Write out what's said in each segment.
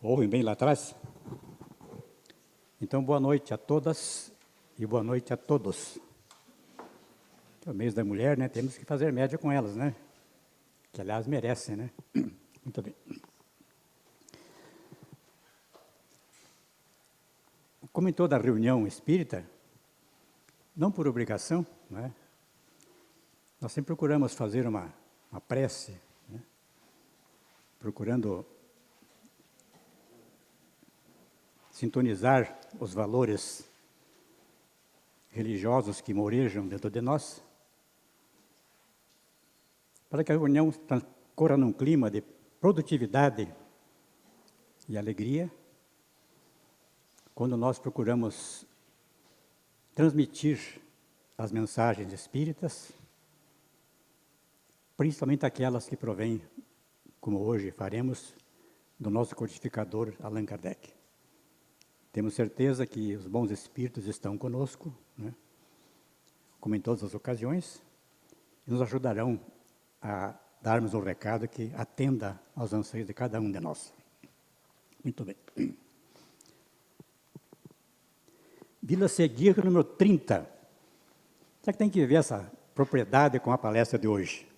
Ouvem bem lá atrás? Então, boa noite a todas e boa noite a todos. É o mês da mulher, né? Temos que fazer média com elas, né? Que, aliás, merecem, né? Muito bem. Como em toda reunião espírita, não por obrigação, né? Nós sempre procuramos fazer uma prece, né? Procurando sintonizar os valores religiosos que morejam dentro de nós, para que a reunião transcorra num clima de produtividade e alegria, quando nós procuramos transmitir as mensagens espíritas, principalmente aquelas que provêm, como hoje faremos, do nosso codificador Allan Kardec. Temos certeza que os bons espíritos estão conosco, né? Como em todas as ocasiões, e nos ajudarão a darmos um recado que atenda aos anseios de cada um de nós. Muito bem. Vila Seguir, número 30. Será que tem que ver essa propriedade com a palestra de hoje?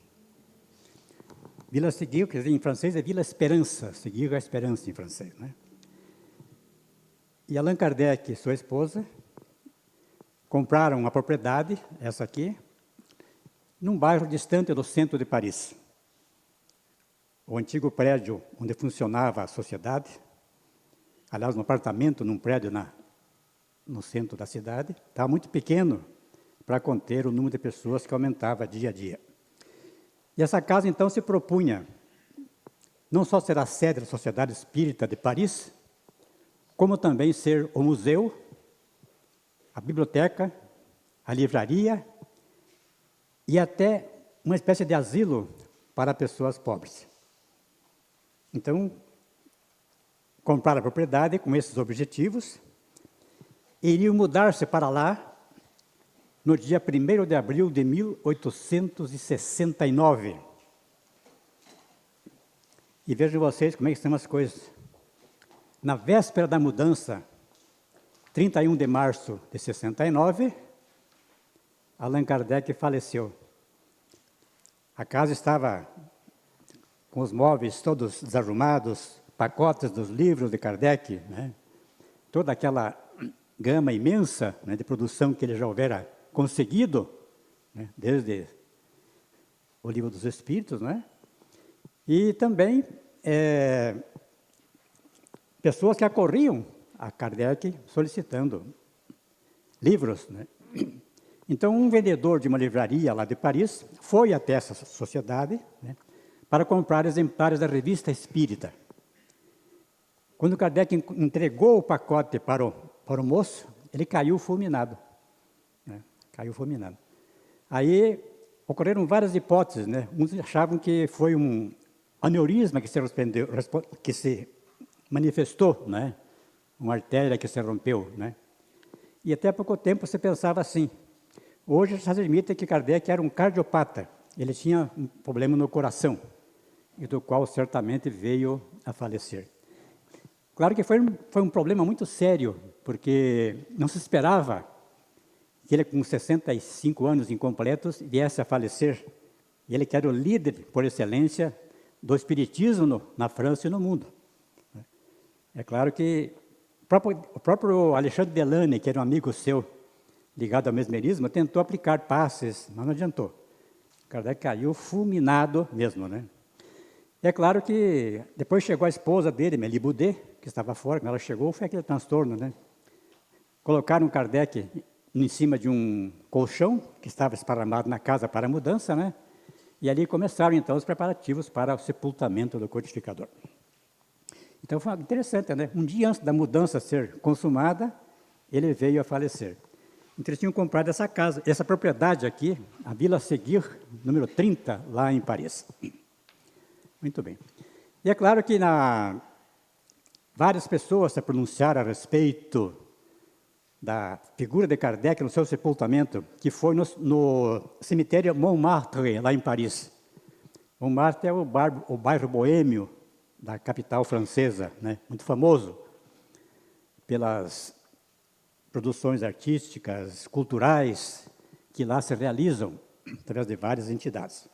Vila Seguir, quer dizer, em francês é Vila Esperança. Seguir é esperança em francês, né? E Allan Kardec e sua esposa compraram uma propriedade, essa aqui, num bairro distante do centro de Paris. O antigo prédio onde funcionava a sociedade, aliás, um apartamento num prédio no centro da cidade, estava muito pequeno para conter o número de pessoas que aumentava dia a dia. E essa casa, então, se propunha não só ser a sede da Sociedade Espírita de Paris, como também ser o museu, a biblioteca, a livraria e até uma espécie de asilo para pessoas pobres. Então, compraram a propriedade com esses objetivos e iriam mudar-se para lá no dia 1º de abril de 1869. E vejam vocês como é que estão as coisas. Na véspera da mudança, 31 de março de 69, Allan Kardec faleceu. A casa estava com os móveis todos desarrumados, pacotes dos livros de Kardec, né? Toda aquela gama imensa, né, de produção que ele já houvera conseguido, né, desde o Livro dos Espíritos, né? E também pessoas que acorriam a Kardec solicitando livros, né? Então, um vendedor de uma livraria lá de Paris foi até essa sociedade, né, para comprar exemplares da Revista Espírita. Quando Kardec entregou o pacote para o moço, ele caiu fulminado. Né? Caiu fulminado. Aí, ocorreram várias hipóteses, né? Uns achavam que foi um aneurisma que se manifestou, né? Uma artéria que se rompeu, né? E até há pouco tempo você pensava assim. Hoje já se admite que Kardec era um cardiopata. Ele tinha um problema no coração, e do qual certamente veio a falecer. Claro que foi um problema muito sério, porque não se esperava que ele, com 65 anos incompletos, viesse a falecer. Ele que era o líder, por excelência, do espiritismo na França e no mundo. É claro que o próprio Alexandre Delane, que era um amigo seu, ligado ao mesmerismo, tentou aplicar passes, mas não adiantou. Kardec caiu fulminado mesmo, né? É claro que depois chegou a esposa dele, Mélie Boudet, que estava fora. Quando ela chegou, foi aquele transtorno, né? Colocaram Kardec em cima de um colchão que estava esparramado na casa para a mudança, né? E ali começaram, então, os preparativos para o sepultamento do codificador. Então, foi interessante, né? Um dia antes da mudança ser consumada, ele veio a falecer. Então, eles tinham comprado essa casa, essa propriedade aqui, a Vila Seguir, número 30, lá em Paris. Muito bem. E é claro que várias pessoas se pronunciaram a respeito da figura de Kardec no seu sepultamento, que foi no cemitério Montmartre, lá em Paris. Montmartre é o bairro boêmio da capital francesa, né? Muito famoso pelas produções artísticas, culturais, que lá se realizam através de várias entidades.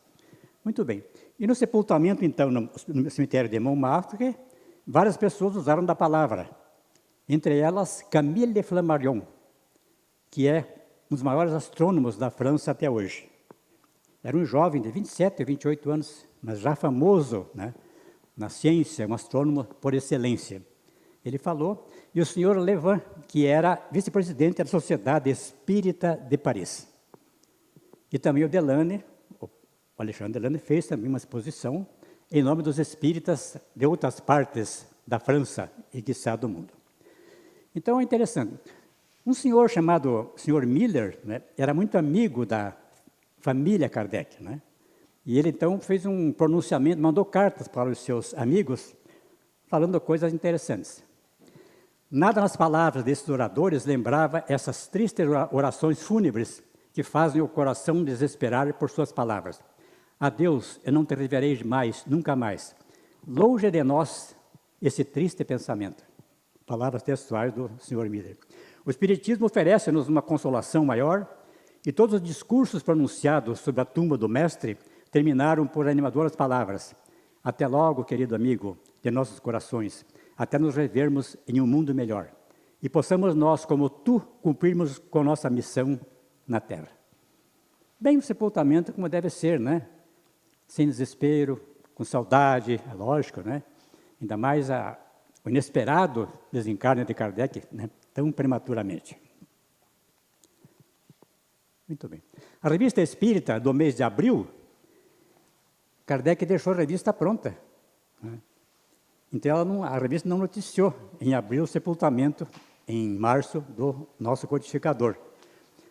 Muito bem. E no sepultamento, então, no cemitério de Montmartre, várias pessoas usaram da palavra, entre elas Camille Flammarion, que é um dos maiores astrônomos da França até hoje. Era um jovem de 27, 28 anos, mas já famoso, né, na ciência, um astrônomo por excelência. Ele falou, e o senhor Levin, que era vice-presidente da Sociedade Espírita de Paris. E também o Delane, o Alexandre Delane, fez também uma exposição em nome dos espíritas de outras partes da França e, quiçá, do mundo. Então, é interessante. Um senhor chamado Sr. Miller, né, era muito amigo da família Kardec, né? E ele, então, fez um pronunciamento, mandou cartas para os seus amigos, falando coisas interessantes. Nada nas palavras desses oradores lembrava essas tristes orações fúnebres que fazem o coração desesperar por suas palavras. Adeus, eu não te reverei mais, nunca mais. Longe de nós esse triste pensamento. Palavras textuais do Sr. Miller. O Espiritismo oferece-nos uma consolação maior e todos os discursos pronunciados sobre a tumba do Mestre terminaram por animadoras palavras. Até logo, querido amigo de nossos corações, até nos revermos em um mundo melhor. E possamos nós, como tu, cumprirmos com nossa missão na Terra. Bem, o sepultamento como deve ser, né? Sem desespero, com saudade, é lógico, né? Ainda mais o inesperado desencarne de Kardec, né? Tão prematuramente. Muito bem. A Revista Espírita, do mês de abril, Kardec deixou a revista pronta, né? Então, a revista não noticiou em abril o sepultamento, em março, do nosso codificador.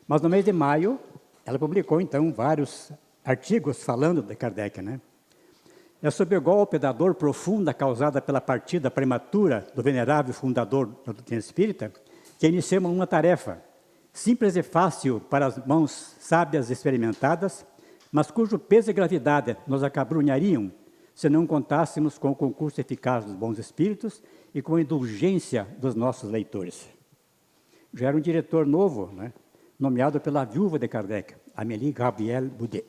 Mas no mês de maio, ela publicou, então, vários artigos falando de Kardec, né? É sob o golpe da dor profunda causada pela partida prematura do venerável fundador da doutrina espírita, que iniciamos uma tarefa, simples e fácil para as mãos sábias e experimentadas, mas cujo peso e gravidade nos acabrunhariam se não contássemos com o concurso eficaz dos bons espíritos e com a indulgência dos nossos leitores. Já era um diretor novo, né, nomeado pela viúva de Kardec, Amélie Gabrielle Boudet.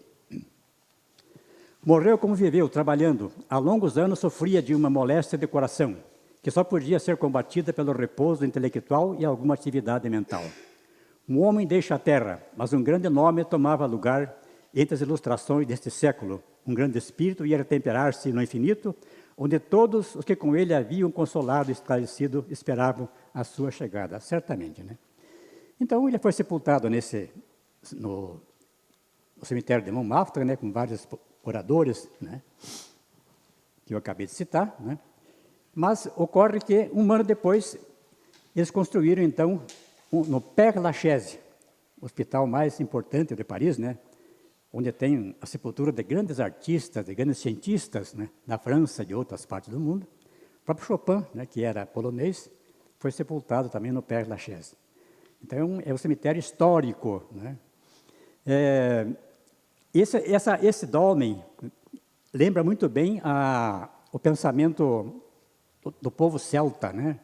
Morreu como viveu, trabalhando. Há longos anos sofria de uma moléstia de coração, que só podia ser combatida pelo repouso intelectual e alguma atividade mental. Um homem deixa a terra, mas um grande nome tomava lugar entre as ilustrações deste século. Um grande espírito ia temperar-se no infinito, onde todos os que com ele haviam consolado e esclarecido esperavam a sua chegada, certamente, né? Então, ele foi sepultado no cemitério de Montmartre, né, com vários oradores, né, que eu acabei de citar, né? Mas ocorre que, um ano depois, eles construíram, então, no Père Lachaise, o hospital mais importante de Paris, né, onde tem a sepultura de grandes artistas, de grandes cientistas, né, da França e de outras partes do mundo. O próprio Chopin, né, que era polonês, foi sepultado também no Père Lachaise. Então, é um cemitério histórico, né? Esse dolmen lembra muito bem o pensamento do povo celta, né?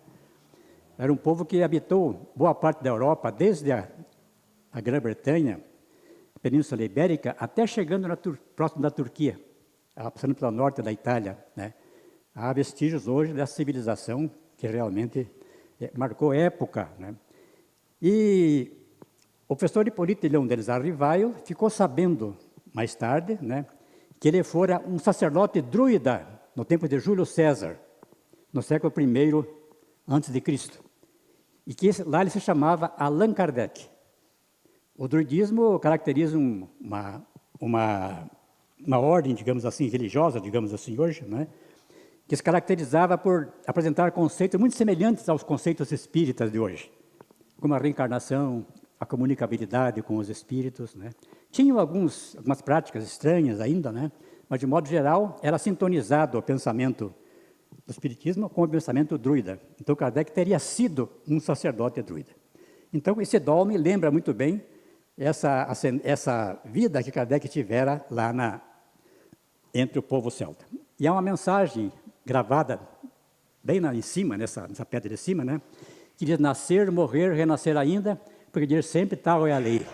Era um povo que habitou boa parte da Europa, desde a Grã-Bretanha, a Península Ibérica, até chegando próximo da Turquia, passando pelo norte da Itália, né? Há vestígios hoje dessa civilização que realmente marcou época, né? E o professor Hipólito de Leão deles Arrivaio ficou sabendo, mais tarde, né, que ele fora um sacerdote druida no tempo de Júlio César, no século I a.C., e que lá ele se chamava Allan Kardec. O druidismo caracteriza uma ordem, digamos assim, religiosa, digamos assim hoje, né, que se caracterizava por apresentar conceitos muito semelhantes aos conceitos espíritas de hoje, como a reencarnação, a comunicabilidade com os espíritos, né? Tinham algumas práticas estranhas ainda, né? Mas, de modo geral, era sintonizado o pensamento do espiritismo com o pensamento druida. Então, Kardec teria sido um sacerdote druida. Então, esse dolmen lembra muito bem essa vida que Kardec tivera lá entre o povo celta. E há uma mensagem gravada bem em cima, nessa pedra de cima, né? Que diz: nascer, morrer, renascer ainda, porque dizer sempre tal é a lei.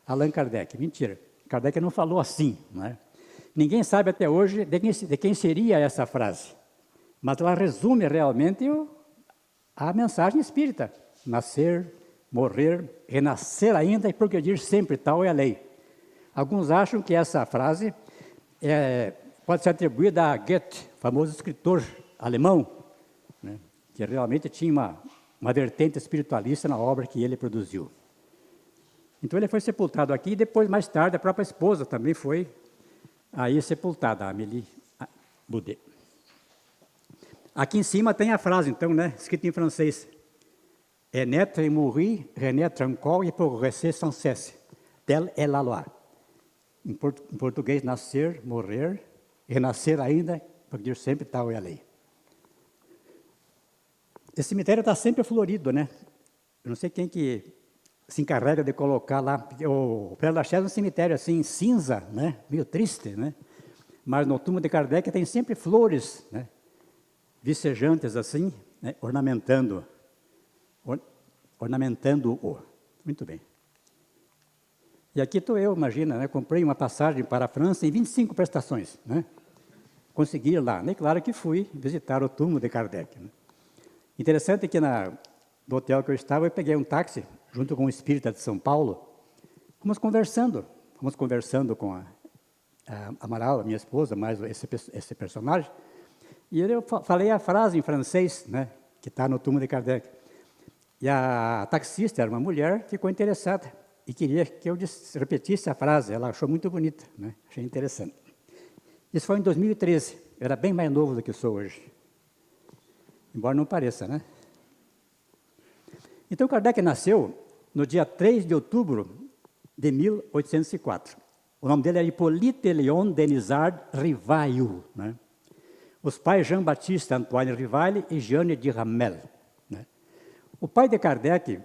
Allan Kardec. Mentira. Kardec não falou assim, né? Ninguém sabe até hoje de quem seria essa frase, mas ela resume realmente a mensagem espírita: nascer, morrer, renascer ainda e progredir sempre, tal é a lei. Alguns acham que essa frase pode ser atribuída a Goethe, famoso escritor alemão, né, que realmente tinha uma vertente espiritualista na obra que ele produziu. Então ele foi sepultado aqui e depois, mais tarde, a própria esposa também foi aí sepultada, a Amélie Boudet. Aqui em cima tem a frase, então, né, escrita em francês: é naître et mourir, renaître encore et progresser sans cesse. Telle est la loi. Em português, nascer, morrer, renascer ainda, porque sempre tal é a lei. Esse cemitério está sempre florido, né? Eu não sei quem que se encarrega de colocar lá. O Père Lachaise é um cemitério assim, cinza, né? Meio triste, né? Mas no túmulo de Kardec tem sempre flores, né? Vicejantes assim, né? Ornamentando-o. Muito bem. E aqui estou eu, imagina, né? Comprei uma passagem para a França em 25 prestações, né? Consegui ir lá, né? Claro que fui visitar o túmulo de Kardec, né? Interessante que no hotel que eu estava, eu peguei um táxi, junto com um espírita de São Paulo. Fomos conversando com a Amaral, a minha esposa, mais esse personagem. E eu falei a frase em francês, né? Que está no túmulo de Kardec. E a taxista era uma mulher, ficou interessada e queria que eu repetisse a frase. Ela achou muito bonita, né? Achei interessante. Isso foi em 2013. Eu era bem mais novo do que sou hoje. Embora não pareça, né? Então, Kardec nasceu no dia 3 de outubro de 1804. O nome dele era Hippolyte Léon Denisard Rivail, né? Os pais Jean-Baptiste Antoine Rivail e Jeanne de Ramel, né? O pai de Kardec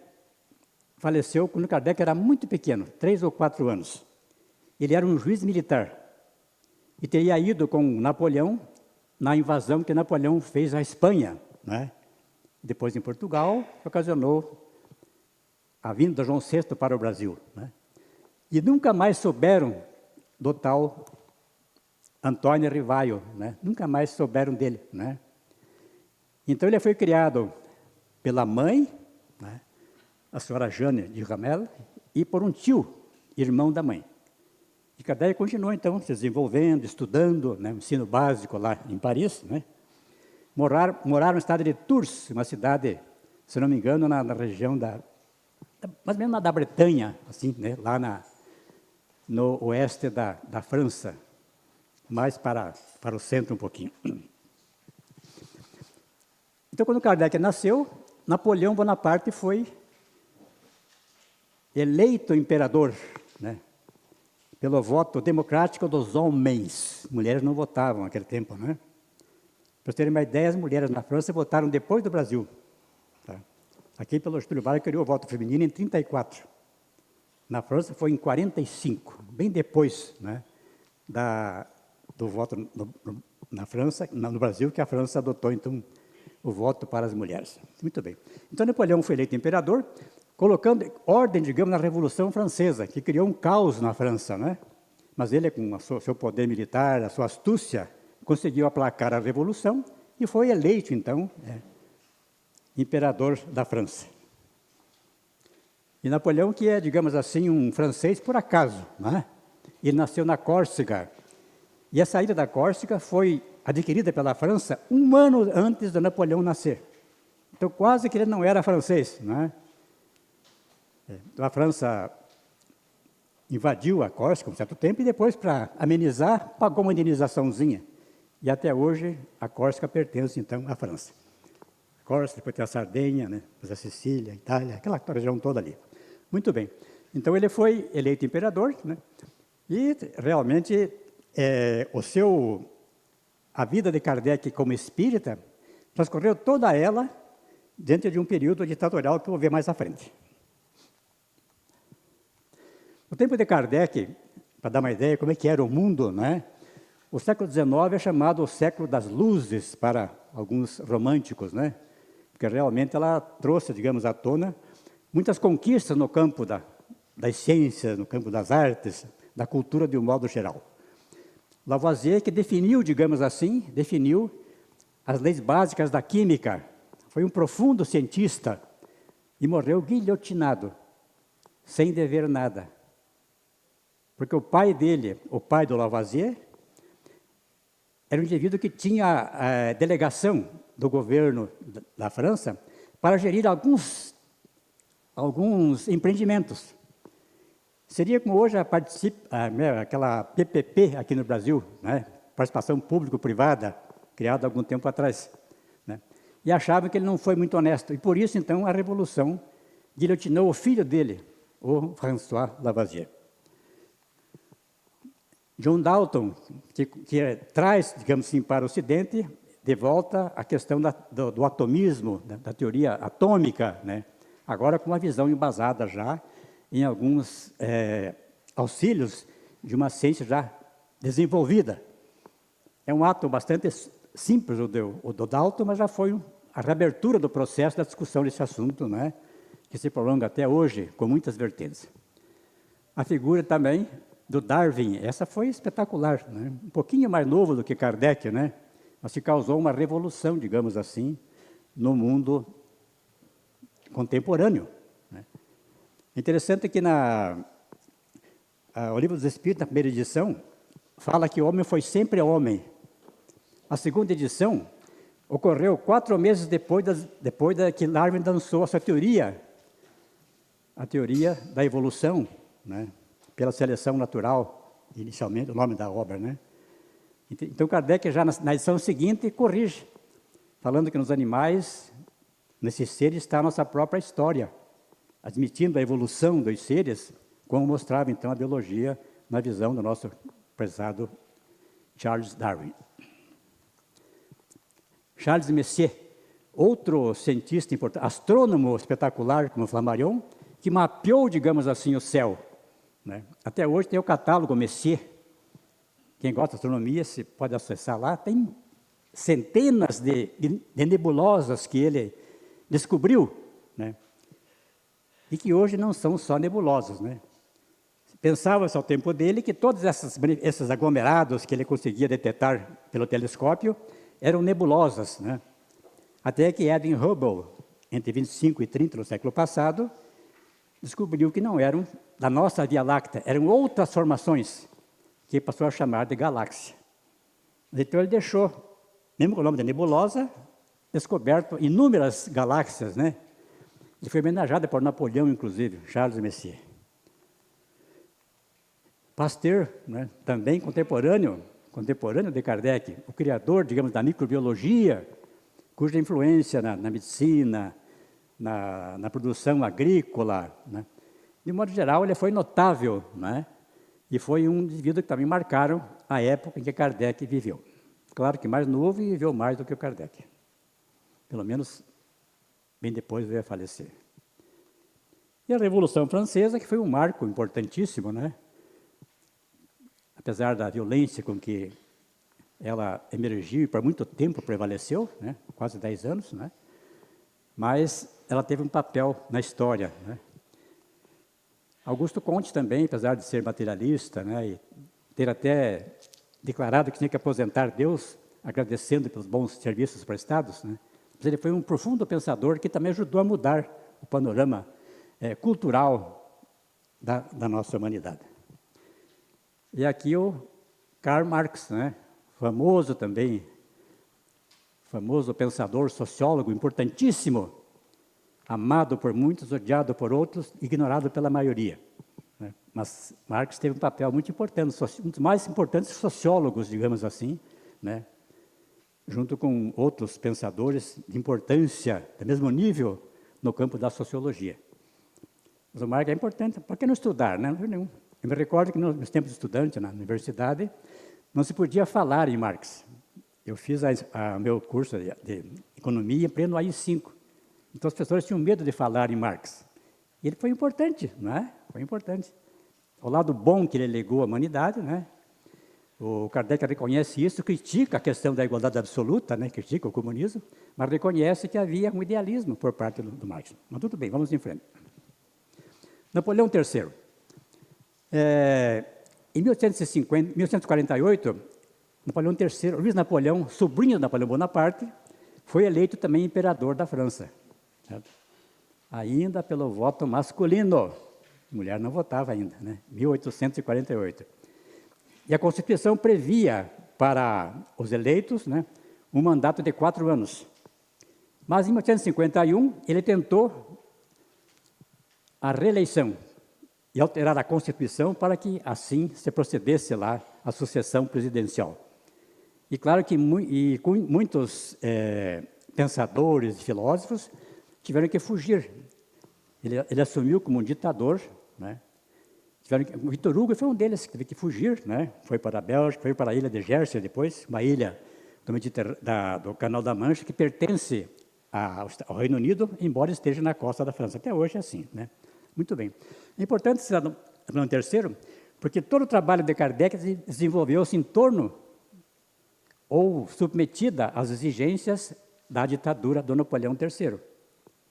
faleceu quando Kardec era muito pequeno, 3 ou 4 anos. Ele era um juiz militar e teria ido com Napoleão na invasão que Napoleão fez à Espanha, né? Depois em Portugal, ocasionou a vinda de João VI para o Brasil, né? E nunca mais souberam do tal Antônio Rivaio, né? Nunca mais souberam dele, né? Então ele foi criado pela mãe, né, a senhora Jeanne de Ramel, e por um tio, irmão da mãe. E Kardec continuou, então, se desenvolvendo, estudando, né, ensino básico lá em Paris, né? Moraram no estado de Tours, uma cidade, se não me engano, na região mais ou menos da Bretanha, assim, né, lá no oeste da França, mais para o centro um pouquinho. Então, quando Kardec nasceu, Napoleão Bonaparte foi eleito imperador, né, pelo voto democrático dos homens. Mulheres não votavam naquele tempo, né? Para vocês terem uma ideia, as mulheres na França votaram depois do Brasil. Tá? Aqui, pelo Getúlio Vargas, criou o voto feminino em 1934. Na França foi em 1945, bem depois, né, do voto na França, no Brasil, que a França adotou, então, o voto para as mulheres. Muito bem. Então, Napoleão foi eleito imperador, colocando ordem, digamos, na Revolução Francesa, que criou um caos na França, né? Mas ele, com o seu poder militar, a sua astúcia, conseguiu aplacar a Revolução e foi eleito, então, imperador da França. E Napoleão, que é, digamos assim, um francês por acaso, né? Ele nasceu na Córcega. E a saída da Córcega foi adquirida pela França 1 ano antes de Napoleão nascer. Então, quase que ele não era francês, né? A França invadiu a Córcega um certo tempo e depois, para amenizar, pagou uma indenizaçãozinha. E até hoje, a Córcega pertence, então, à França. A Córcega, depois tem a Sardenha, né? Depois a Sicília, a Itália, aquela região toda ali. Muito bem. Então, ele foi eleito imperador, né? E, realmente, a vida de Kardec como espírita transcorreu toda ela dentro de um período ditatorial que eu vou ver mais à frente. No tempo de Kardec, para dar uma ideia como é que era o mundo, né? O século XIX é chamado o século das luzes para alguns românticos, né? Porque realmente ela trouxe, digamos, à tona muitas conquistas no campo das ciências, no campo das artes, da cultura de um modo geral. Lavoisier, que definiu, digamos assim, definiu as leis básicas da química. Foi um profundo cientista e morreu guilhotinado, sem dever nada. Porque o pai dele, o pai do Lavoisier, era um indivíduo que tinha a delegação do governo da França para gerir alguns empreendimentos. Seria como hoje aquela PPP aqui no Brasil, né? Participação público-privada, criada há algum tempo atrás. Né? E achavam que ele não foi muito honesto. E por isso, então, a Revolução guilhotinou o filho dele, o François Lavoisier. John Dalton, que traz, digamos assim, para o Ocidente, de volta a questão do atomismo, da teoria atômica, né? Agora com uma visão embasada já em alguns auxílios de uma ciência já desenvolvida. É um ato bastante simples o do Dalton, mas já foi a reabertura do processo da discussão desse assunto, né? Que se prolonga até hoje, com muitas vertentes. A figura também do Darwin, essa foi espetacular, né? Um pouquinho mais novo do que Kardec, né? Mas que causou uma revolução, digamos assim, no mundo contemporâneo. Né? Interessante que o Livro dos Espíritos, na primeira edição, fala que o homem foi sempre homem. A segunda edição ocorreu 4 meses depois que Darwin lançou a sua teoria, a teoria da evolução, né? Pela seleção natural, inicialmente, o nome da obra, né? Então, Kardec, já na edição seguinte, corrige, falando que nos animais, nesses seres, está a nossa própria história, admitindo a evolução dos seres, como mostrava, então, a biologia na visão do nosso prezado Charles Darwin. Charles Messier, outro cientista importante, astrônomo espetacular, como Flammarion, que mapeou, digamos assim, o céu. Né? Até hoje tem o catálogo Messier. Quem gosta de astronomia, se pode acessar lá. Tem centenas de nebulosas que ele descobriu, né? E que hoje não são só nebulosas. Né? Pensava-se ao tempo dele que todos esses aglomerados que ele conseguia detectar pelo telescópio eram nebulosas. Né? Até que Edwin Hubble, entre 25 e 30 no século passado, descobriu que não eram da nossa Via Láctea, eram outras formações, que passou a chamar de galáxia. Então ele deixou, mesmo com o nome de nebulosa, descoberto inúmeras galáxias, né? E foi homenageado por Napoleão, inclusive, Charles Messier. Pasteur, né? Também contemporâneo de Kardec, o criador, digamos, da microbiologia, cuja influência na medicina, na produção agrícola, né? De modo geral, ele foi notável, né? E foi um indivíduo que também marcaram a época em que Kardec viveu. Claro que mais novo e viveu mais do que o Kardec. Pelo menos, bem depois veio a falecer. E a Revolução Francesa, que foi um marco importantíssimo, né? Apesar da violência com que ela emergiu e por muito tempo prevaleceu, né? Quase 10 anos, né? Mas ela teve um papel na história, né? Augusto Comte também, apesar de ser materialista, né, e ter até declarado que tinha que aposentar Deus, agradecendo pelos bons serviços prestados, né, mas ele foi um profundo pensador que também ajudou a mudar o panorama cultural da nossa humanidade. E aqui o Karl Marx, né, famoso também, famoso pensador, sociólogo, importantíssimo, amado por muitos, odiado por outros, ignorado pela maioria. Né? Mas Marx teve um papel muito importante, um dos mais importantes sociólogos, digamos assim, né? Junto com outros pensadores de importância, do mesmo nível, no campo da sociologia. Mas o Marx é importante, por que não estudar? Né? Eu me recordo que nos tempos de estudante, na universidade, não se podia falar em Marx. Eu fiz meu curso de economia em pleno AI-5. Então, as pessoas tinham medo de falar em Marx. E ele foi importante, não é? Foi importante. O lado bom que ele legou à humanidade, né? O Kardec reconhece isso, critica a questão da igualdade absoluta, né, critica o comunismo, mas reconhece que havia um idealismo por parte do Marx. Mas tudo bem, vamos em frente. Napoleão III. Em 1848, Napoleão III, Luiz Napoleão, sobrinho de Napoleão Bonaparte, foi eleito também imperador da França. Certo? Ainda pelo voto masculino. Mulher não votava ainda, né? 1848. E a Constituição previa para os eleitos, né, um mandato de 4 anos. Mas em 1851, ele tentou a reeleição e alterar a Constituição para que assim se procedesse lá a sucessão presidencial. E claro que muitos pensadores e filósofos tiveram que fugir. Ele assumiu como um ditador, né? O Victor Hugo foi um deles que teve que fugir, né? Foi para a Bélgica, foi para a ilha de Jersey depois, uma ilha do Canal da Mancha que pertence ao Reino Unido, embora esteja na costa da França. Até hoje é assim, né? Muito bem. É importante ser Napoleão III, porque todo o trabalho de Kardec desenvolveu-se em torno ou submetida às exigências da ditadura do Napoleão III,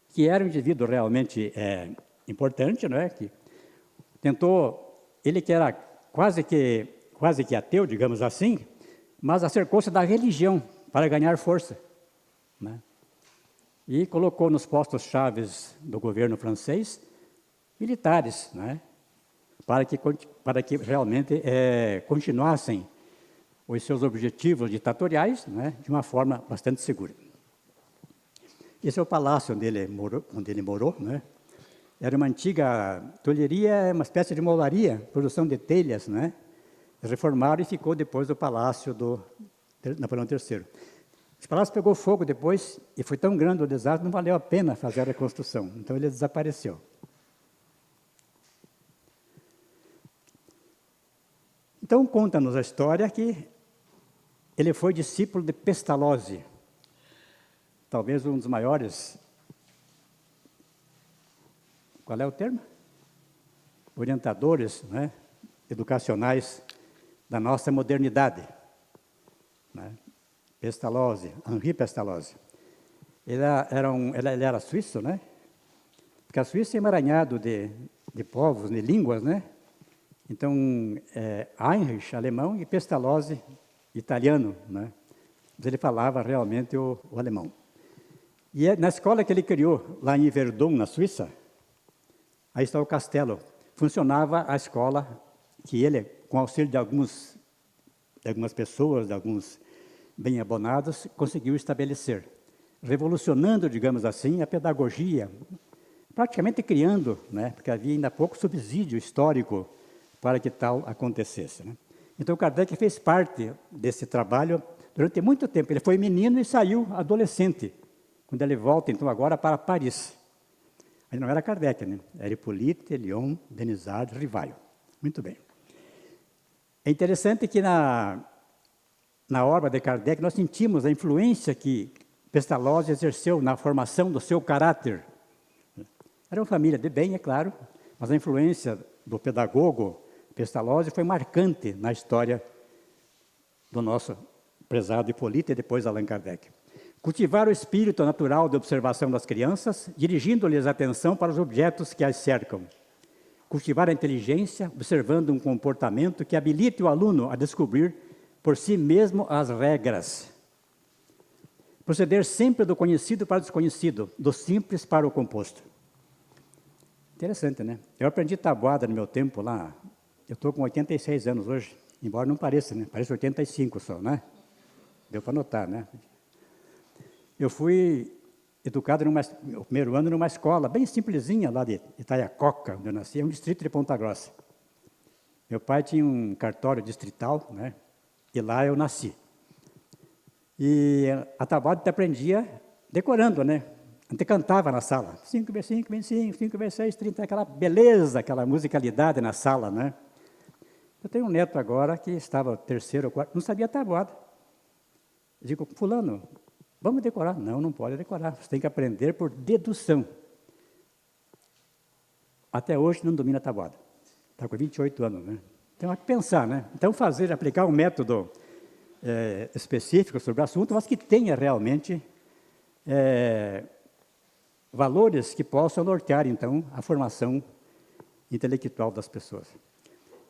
que era um indivíduo realmente importante, não é? Que tentou, ele que era quase que ateu, digamos assim, mas acercou-se da religião para ganhar força, né? E colocou nos postos chaves do governo francês militares, né? Para que realmente continuassem os seus objetivos ditatoriais, né? De uma forma bastante segura. Esse é o palácio onde ele morou, né? Era uma antiga tolheria, uma espécie de molaria, produção de telhas, né? Reformaram e ficou depois o palácio do Napoleão III. Esse palácio pegou fogo depois e foi tão grande o desastre, não valeu a pena fazer a reconstrução. Então ele desapareceu. Então conta-nos a história que ele foi discípulo de Pestalozzi, talvez um dos maiores. Qual é o termo? Orientadores, né, educacionais da nossa modernidade, né? Pestalozzi, Henri Pestalozzi. Ele era suíço, né? Porque a Suíça é emaranhado de povos, de línguas, né? Então, Heinrich, alemão, e Pestalozzi, italiano, né? Mas ele falava realmente o alemão. E na escola que ele criou, lá em Yverdon, na Suíça, aí está o castelo. Funcionava a escola que ele, com auxílio de algumas pessoas, de alguns bem abonados, conseguiu estabelecer, revolucionando, digamos assim, a pedagogia, praticamente criando, né, porque havia ainda pouco subsídio histórico para que tal acontecesse, né? Então, Kardec fez parte desse trabalho durante muito tempo. Ele foi menino e saiu adolescente, quando ele volta, então, agora para Paris. Aí não era Kardec, né? Era Hippolyte, Lyon, Denisard, Rivaio. Muito bem. É interessante que na obra de Kardec nós sentimos a influência que Pestalozzi exerceu na formação do seu caráter. Era uma família de bem, é claro, mas a influência do pedagogo Pestalozzi foi marcante na história do nosso prezado Hippolyte e depois Allan Kardec. Cultivar o espírito natural de observação das crianças, dirigindo-lhes a atenção para os objetos que as cercam. Cultivar a inteligência, observando um comportamento que habilite o aluno a descobrir por si mesmo as regras. Proceder sempre do conhecido para o desconhecido, do simples para o composto. Interessante, né? Eu aprendi tabuada no meu tempo lá. Eu estou com 86 anos hoje, embora não pareça, né? Parece 85 só, né? Deu para notar, né? Eu fui educado no primeiro ano numa escola bem simplesinha lá de Itaiacoca, onde eu nasci, é um distrito de Ponta Grossa. Meu pai tinha um cartório distrital, né? E lá eu nasci. E a tabuada te aprendia decorando, né? A gente cantava na sala, 5 vezes 5, 25, 5 vezes 6, 30, aquela beleza, aquela musicalidade na sala, né? Eu tenho um neto agora que estava terceiro ou quarto, não sabia tabuada. Eu digo, fulano, vamos decorar? Não, não pode decorar, você tem que aprender por dedução. Até hoje não domina a tabuada. Está com 28 anos, né? Então, há que pensar, né? Então, aplicar um método específico sobre o assunto, mas que tenha realmente valores que possam nortear, então, a formação intelectual das pessoas.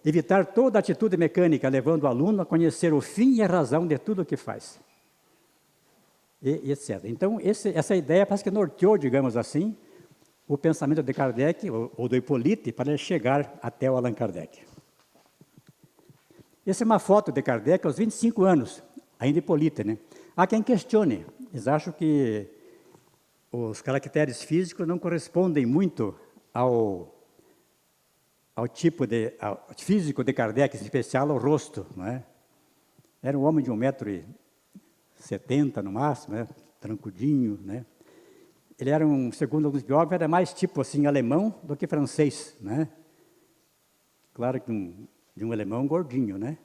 Evitar toda atitude mecânica, levando o aluno a conhecer o fim e a razão de tudo o que faz. E etc. Então, essa ideia parece que norteou, digamos assim, o pensamento de Kardec, ou do Hippolyte, para ele chegar até o Allan Kardec. Essa é uma foto de Kardec aos 25 anos, ainda Hippolyte, né? Há quem questione. Eles acham que os caracteres físicos não correspondem muito ao tipo físico de Kardec, em especial ao rosto, não é? Era um homem de 1,70 m no máximo, né? Trancudinho, né? Ele era segundo alguns biógrafos, era mais tipo assim alemão do que francês, né? Claro que de um alemão gordinho, né?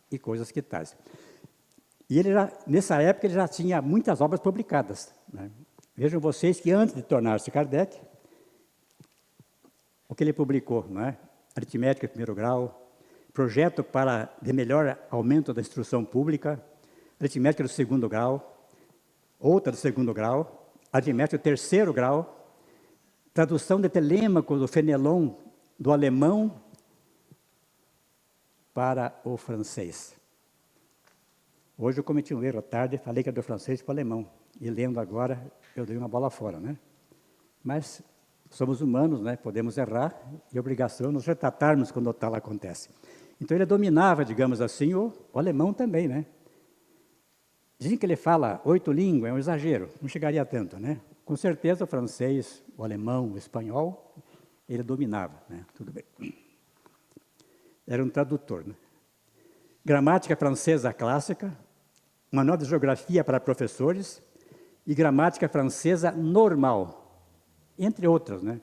E coisas que tais. E nessa época ele já tinha muitas obras publicadas, né? Vejam vocês que antes de tornar-se Kardec, o que ele publicou, não é? Aritmética de primeiro grau, projeto de melhor aumento da instrução pública, aritmética do segundo grau, outra do segundo grau, aritmética do terceiro grau, tradução de Telêmaco do Fenelon do alemão para o francês. Hoje eu cometi um erro à tarde, falei que era do francês para o alemão, e lendo agora eu dei uma bola fora, né? Mas somos humanos, né? Podemos errar, e a obrigação é nos retratarmos quando tal acontece. Então ele dominava, digamos assim, o alemão também, né? Dizem que ele fala 8 línguas, é um exagero, não chegaria a tanto, né? Com certeza o francês, o alemão, o espanhol, ele dominava, né? Tudo bem. Era um tradutor, né? Gramática francesa clássica, manual de geografia para professores e gramática francesa normal, entre outras, né?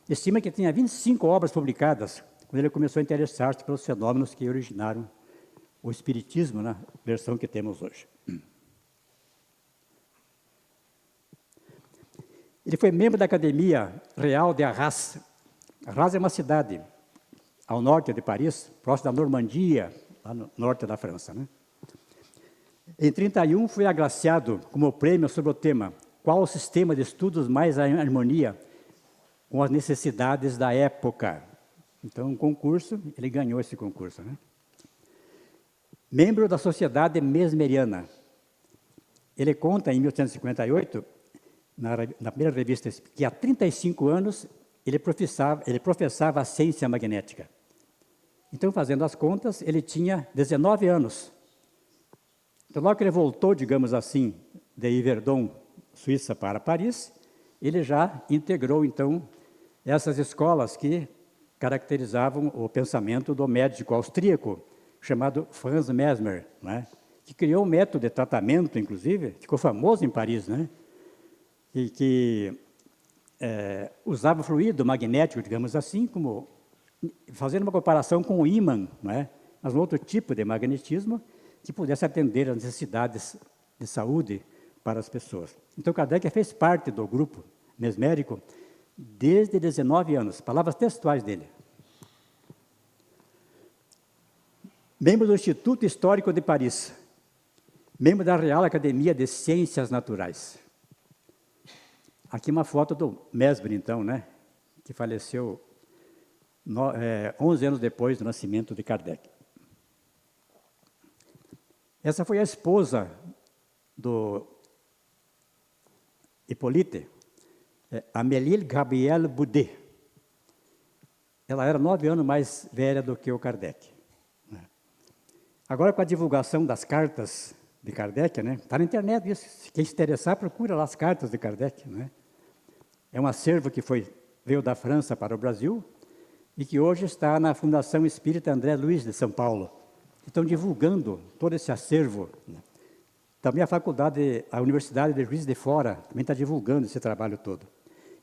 Estima que tinha 25 obras publicadas quando ele começou a interessar-se pelos fenômenos que originaram o espiritismo, na versão que temos hoje. Ele foi membro da Academia Real de Arras. Arras é uma cidade ao norte de Paris, próximo da Normandia, lá no norte da França, né? Em 1931, foi agraciado como prêmio sobre o tema qual o sistema de estudos mais em harmonia com as necessidades da época. Então, um concurso, ele ganhou esse concurso, né? Membro da Sociedade Mesmeriana. Ele conta, em 1858, na primeira revista, que há 35 anos ele professava a ciência magnética. Então, fazendo as contas, ele tinha 19 anos. Então, logo que ele voltou, digamos assim, de Yverdon, Suíça, para Paris, ele já integrou, então, essas escolas que caracterizavam o pensamento do médico austríaco, chamado Franz Mesmer, né? Que criou um método de tratamento, inclusive, ficou famoso em Paris, né? E que usava fluido magnético, digamos assim, como fazendo uma comparação com o ímã, né? Mas um outro tipo de magnetismo que pudesse atender às necessidades de saúde para as pessoas. Então, Kardec fez parte do grupo mesmérico desde 19 anos, palavras textuais dele. Membro do Instituto Histórico de Paris, membro da Real Academia de Ciências Naturais. Aqui uma foto do Mesmer, então, né? Que faleceu 11 anos depois do nascimento de Kardec. Essa foi a esposa do Hippolyte, Amélie Gabrielle Boudet. Ela era 9 anos mais velha do que o Kardec. Agora, com a divulgação das cartas de Kardec, né? Está na internet isso. Quem se interessar, procura lá as cartas de Kardec, né? É um acervo que veio da França para o Brasil e que hoje está na Fundação Espírita André Luiz de São Paulo. Estão divulgando todo esse acervo. Também a Universidade de Juiz de Fora também está divulgando esse trabalho todo.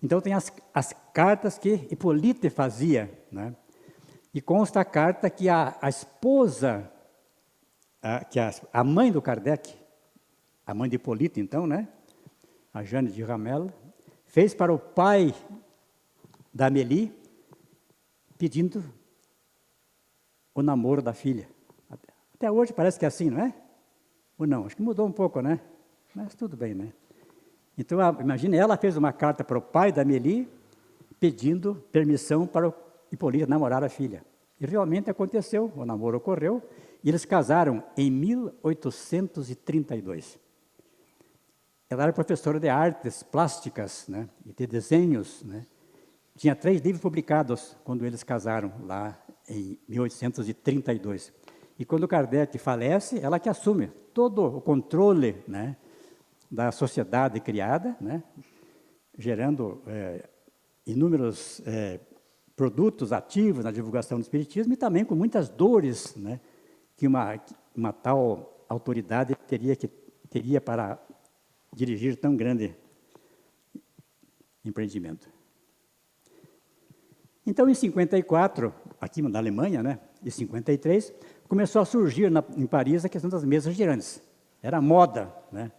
Então, tem as cartas que Hippolyte fazia, né? E consta a carta que a esposa, a mãe do Kardec, a mãe de Hippolyte, então, né? A Jeanne de Ramel, fez para o pai da Amélie, pedindo o namoro da filha. Até hoje parece que é assim, não é? Ou não? Acho que mudou um pouco, né? Mas tudo bem, né? Então, imagine, ela fez uma carta para o pai da Amélie, pedindo permissão para o Hipólite namorar a filha. E realmente aconteceu, o namoro ocorreu, e eles casaram em 1832. Ela era professora de artes plásticas, né, e de desenhos, né. Tinha 3 livros publicados quando eles casaram, lá em 1832. E quando Kardec falece, ela que assume todo o controle, né, da sociedade criada, né, gerando inúmeros produtos ativos na divulgação do espiritismo e também com muitas dores, né, que uma tal autoridade teria para dirigir tão grande empreendimento. Então, em 54, aqui na Alemanha, né, em 53, começou a surgir em Paris a questão das mesas girantes. Era moda, né?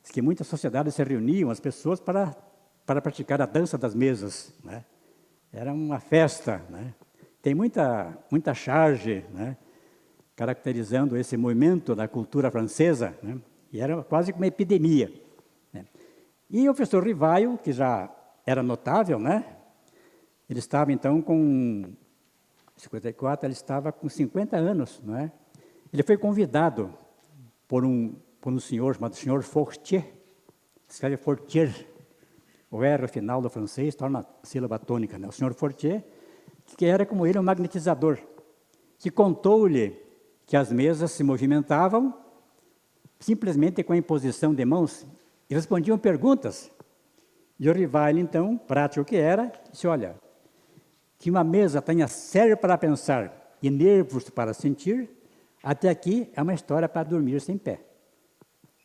Diz que muitas sociedades se reuniam, as pessoas, para praticar a dança das mesas, né? Era uma festa, né? Tem muita charge, né, caracterizando esse movimento da cultura francesa, né? E era quase uma epidemia, né? E o professor Rivaio, que já era notável, né? Ele estava, então, com 54, ele estava com 50 anos, não é? Ele foi convidado por um senhor chamado senhor Fortier, escreve Fortier, o R final do francês torna a sílaba tônica, né? O senhor Fortier, que era como ele um magnetizador, que contou-lhe que as mesas se movimentavam simplesmente com a imposição de mãos e respondiam perguntas. E o Rivail, então, prático que era, disse, olha, que uma mesa tenha cérebro para pensar e nervos para sentir, até aqui é uma história para dormir sem pé.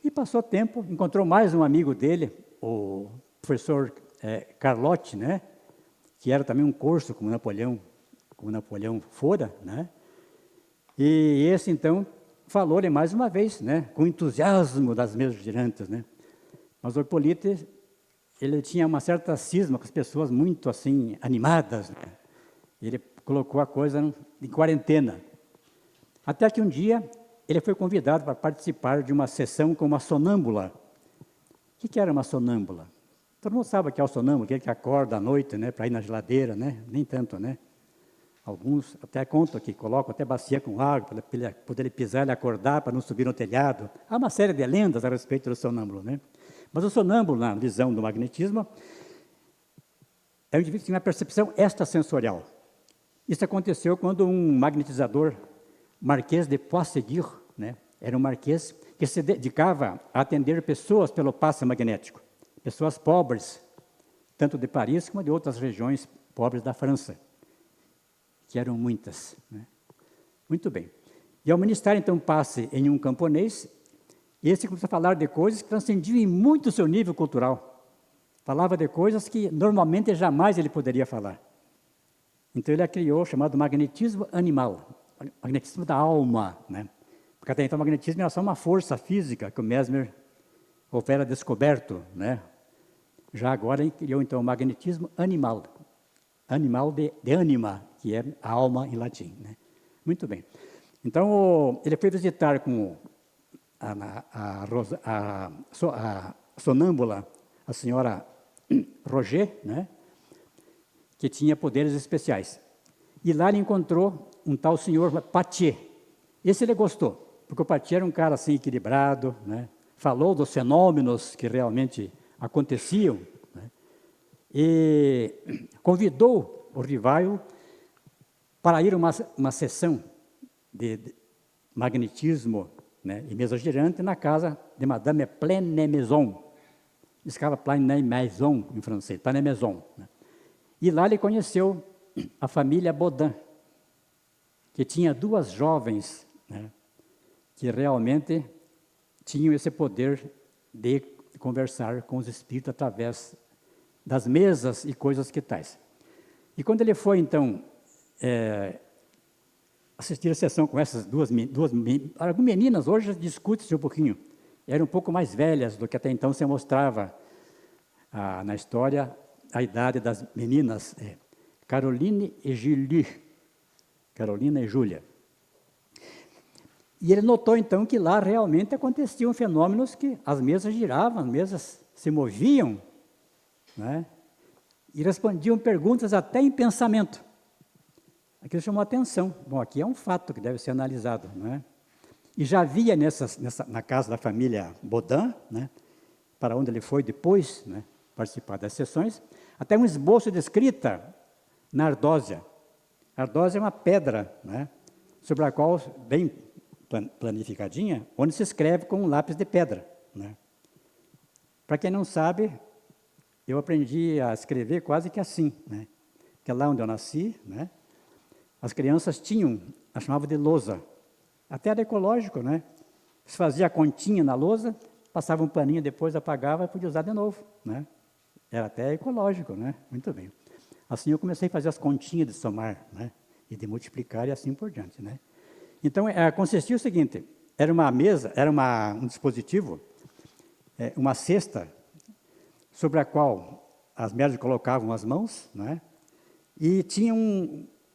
E passou tempo, encontrou mais um amigo dele, o professor Carlotti, né, que era também um curso como Napoleão fora, né, e esse, então, falou-lhe mais uma vez, né, com entusiasmo das mesas girantes, né, mas o Hipólite, ele tinha uma certa cisma com as pessoas muito, assim, animadas, né, ele colocou a coisa em quarentena. Até que um dia, ele foi convidado para participar de uma sessão com uma sonâmbula. O que era uma sonâmbula? Todo mundo sabe o que é o sonâmbulo, aquele que acorda à noite, né, para ir na geladeira, né? Nem tanto, né? Alguns até contam que colocam até bacia com água, para ele poder pisar e acordar, para não subir no telhado. Há uma série de lendas a respeito do sonâmbulo, né? Mas o sonâmbulo, na visão do magnetismo, é um indivíduo que tem uma percepção extrasensorial. Isso aconteceu quando um magnetizador, Marquês de Poisségur, né, era um marquês que se dedicava a atender pessoas pelo passe magnético, pessoas pobres, tanto de Paris como de outras regiões pobres da França, que eram muitas, né? Muito bem. E ao ministrar, então, passe em um camponês, esse começou a falar de coisas que transcendiam em muito o seu nível cultural. Falava de coisas que normalmente jamais ele poderia falar. Então, ele a criou, chamado magnetismo animal, magnetismo da alma, né? Porque até então o magnetismo era só uma força física que o Mesmer houvera descoberto, né? Já agora ele criou, então, o magnetismo animal, animal de anima, que é a alma em latim, né? Muito bem. Então, ele foi visitar com a sonâmbula, a senhora Roger, né, que tinha poderes especiais. E lá ele encontrou um tal senhor Patier. Esse ele gostou, porque o Patier era um cara assim equilibrado, né, falou dos fenômenos que realmente aconteciam, né, e convidou o Rivaio para ir a uma sessão de magnetismo, né, e mesa girante na casa de Madame Pleine-Maison. Escreve Pleine-Maison em francês, Pleine-Maison, né. E lá ele conheceu a família Baudin, que tinha 2 jovens, né, que realmente tinham esse poder de conversar com os espíritos através das mesas e coisas que tais. E quando ele foi, então, assistir a sessão com essas duas meninas, hoje discute-se um pouquinho, eram um pouco mais velhas do que até então se mostrava na história a idade das meninas, Caroline e Julie. Carolina e Júlia. E ele notou, então, que lá realmente aconteciam fenômenos que as mesas giravam, as mesas se moviam, né? E respondiam perguntas até em pensamento. Aquilo chamou a atenção. Bom, aqui é um fato que deve ser analisado, não é? E já havia na casa da família Baudin, né, para onde ele foi depois, né, participar das sessões, até um esboço de escrita na ardósia. A ardósia é uma pedra, né, sobre a qual, bem planificadinha, onde se escreve com um lápis de pedra, né. Para quem não sabe, eu aprendi a escrever quase que assim, né, que é lá onde eu nasci, né, as crianças tinham, a chamavam de lousa, até era ecológico, né, se fazia a continha na lousa, passava um paninho, depois apagava e podia usar de novo, né, era até ecológico, né, muito bem. Assim eu comecei a fazer as continhas de somar, né, e de multiplicar e assim por diante, né. Então, consistia o seguinte, era uma mesa, era um dispositivo, uma cesta, sobre a qual as médias colocavam as mãos, né, e tinha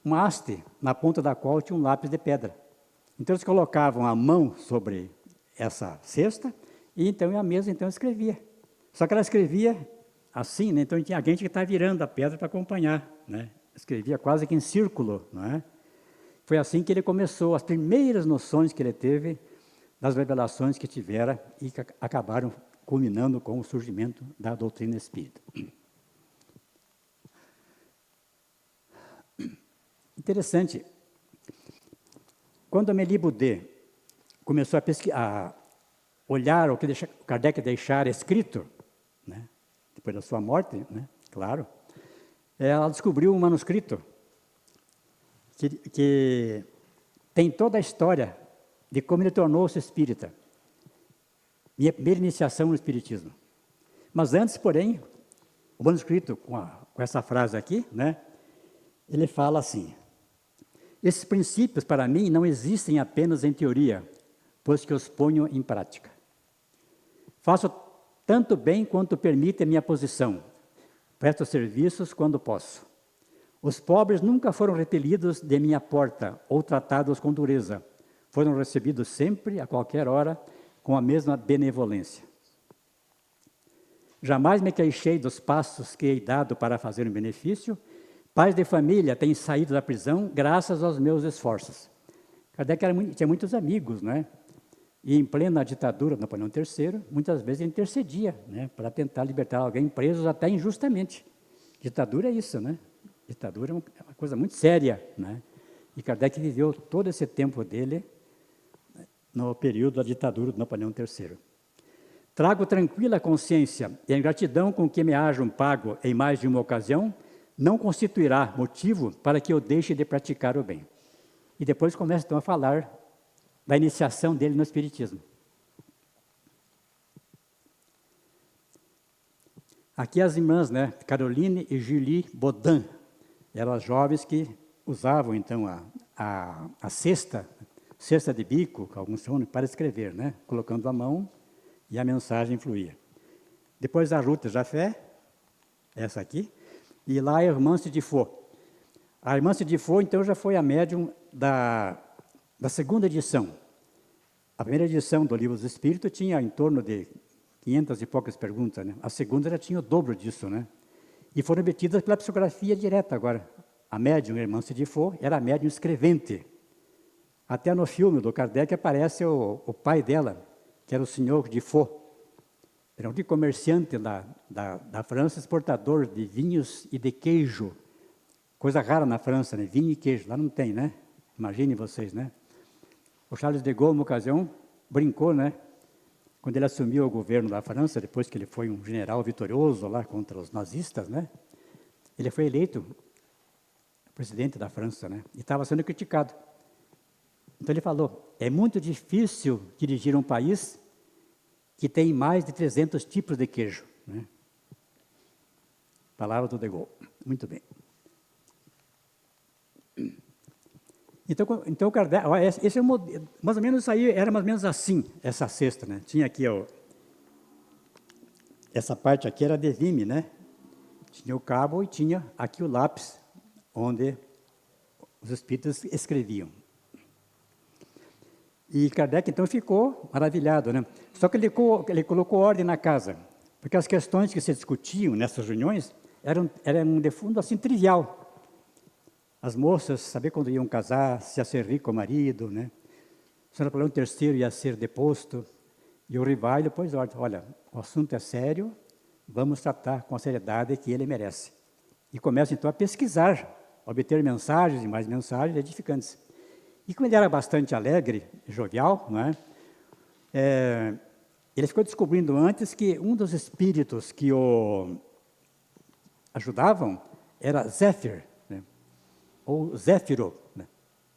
uma haste na ponta da qual tinha um lápis de pedra. Então, eles colocavam a mão sobre essa cesta e então a mesa então escrevia. Só que ela escrevia assim, né, então tinha alguém que estava virando a pedra para acompanhar, né, escrevia quase que em círculo, não é? Foi assim que ele começou, as primeiras noções que ele teve das revelações que tivera e que acabaram culminando com o surgimento da doutrina espírita. Interessante, quando Amélie Boudet começou a olhar o que Kardec deixara escrito, né, depois da sua morte, né, claro, ela descobriu um manuscrito que tem toda a história de como ele tornou-se espírita. Minha primeira iniciação no espiritismo. Mas antes, porém, o manuscrito, com essa frase aqui, né, ele fala assim: esses princípios, para mim, não existem apenas em teoria, pois que os ponho em prática. Faço tanto bem quanto permite a minha posição. Presto serviços quando posso. Os pobres nunca foram repelidos de minha porta ou tratados com dureza. Foram recebidos sempre, a qualquer hora, com a mesma benevolência. Jamais me queixei dos passos que hei dado para fazer um benefício. Pais de família têm saído da prisão graças aos meus esforços. Kardec tinha muitos amigos, né? E em plena ditadura do Napoleão III, muitas vezes ele intercedia, né, para tentar libertar alguém presos até injustamente. Ditadura é isso, né? Ditadura é uma coisa muito séria, né? E Kardec viveu todo esse tempo dele no período da ditadura do Napoleão III. Trago tranquila consciência e a gratidão com que me hajam pago em mais de uma ocasião não constituirá motivo para que eu deixe de praticar o bem. E depois começa então a falar da iniciação dele no espiritismo. Aqui as irmãs, né, Caroline e Julie Baudin, eram as jovens que usavam então a cesta de bico, que alguns chamam, para escrever, né, colocando a mão e a mensagem fluía. Depois a Ruth Jafé, essa aqui, e lá a irmã Cidifô. A irmã Cidifô, então, já foi a médium da segunda edição. A primeira edição do Livro dos Espíritos tinha em torno de 500 e poucas perguntas, né? A segunda já tinha o dobro disso, né? E foram obtidas pela psicografia direta agora. A médium, a irmã Cidifô, era a médium escrevente. Até no filme do Kardec aparece o pai dela, que era o senhor Difô. Era um comerciante da França, exportador de vinhos e de queijo. Coisa rara na França, né? Vinho e queijo. Lá não tem, né? Imaginem vocês, né? O Charles de Gaulle, numa ocasião, brincou, né? Quando ele assumiu o governo da França, depois que ele foi um general vitorioso lá contra os nazistas, né? Ele foi eleito presidente da França, né? E estava sendo criticado. Então ele falou, é muito difícil dirigir um país que tem mais de 300 tipos de queijo, né? Palavra do de Gaulle. Muito bem. Então Kardec, esse é mais ou menos isso aí, era mais ou menos assim, essa cesta, né? Tinha aqui, essa parte aqui era de vime, né? Tinha o cabo e tinha aqui o lápis, onde Os espíritas escreviam. E Kardec, então, ficou maravilhado, né? Só que ele colocou ordem na casa, porque as questões que se discutiam nessas reuniões eram de fundo, assim, trivial. As moças, saber quando iam casar, se ia ser rico o marido, né? Se Napoleão III ia ser deposto. E o Rivaio depois, olha, o assunto é sério, vamos tratar com a seriedade que ele merece. E começa, então, a pesquisar, a obter mensagens e mais mensagens edificantes. E como ele era bastante alegre, jovial, não é? Ele ficou descobrindo antes que um dos espíritos que o ajudavam era Zéfiro, né? Ou Zéfiro, né?